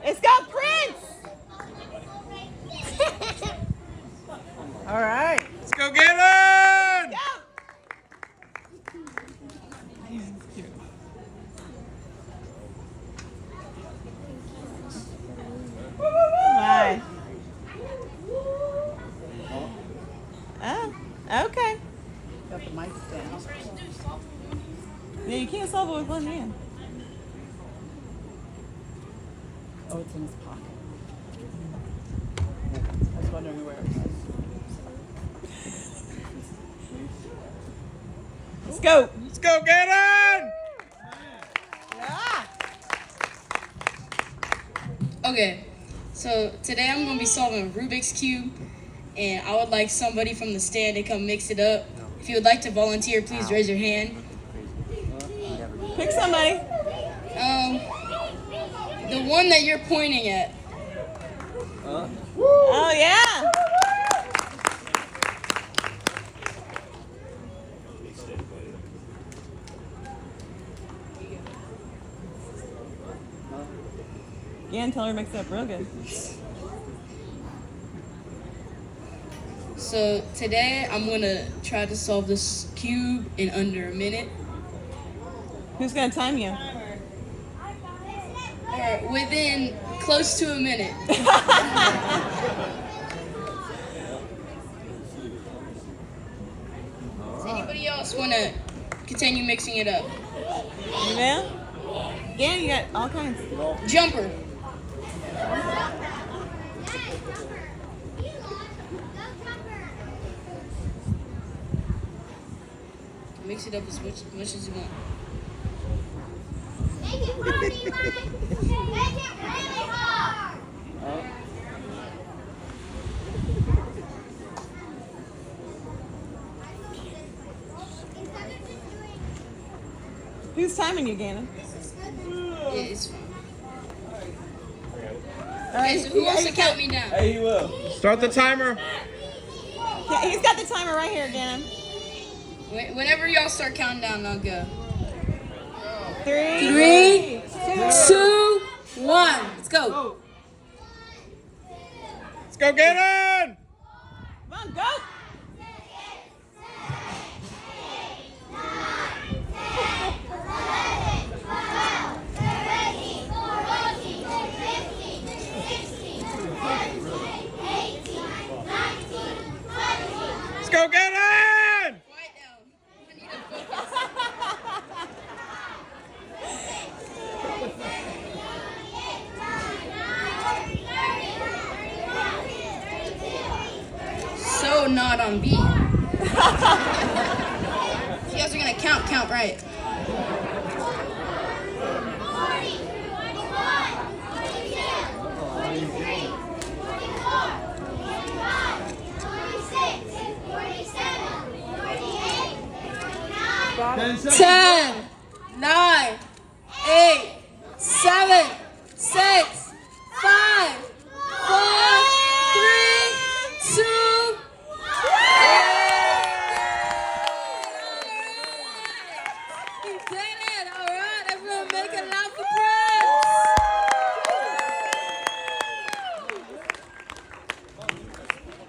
It's got Prince. All right. Let's go, Gannon! Go. Nice. Oh, okay. Got the mic stand. Yeah, you can't solve it with one hand. Oh, it's in his pocket. I was wondering where it was. Let's go. Let's go, Gannon! Yeah. Okay, so today I'm gonna be solving a Rubik's Cube, and I would like somebody from the stand to come mix it up. If you would like to volunteer, please raise your hand. Pick somebody. The one that you're pointing at. Oh, yeah. Again, tell her to mix it up real good. So today I'm gonna try to solve this cube in under a minute. Who's going to time you? Or within close to a minute. Does anybody else want to continue mixing it up? You know? Yeah, you got all kinds. Jumper. Mix it up as much as you want. Make it harder, Rubik. Make it really hard. Who's timing you, Gannon? Yeah, it's fine. All right. Okay, so who wants to count me down? Hey, you will. Start the timer. Yeah, he's got the timer right here, Gannon. Whenever y'all start counting down, I'll go. 3, 2, 1. Let's go. Let's go, Gannon! Come on, go. Let's go, Gannon! Quiet down. I need to focus. So not on beat. You guys are gonna count right. Ten, 9, 8, 7, 6,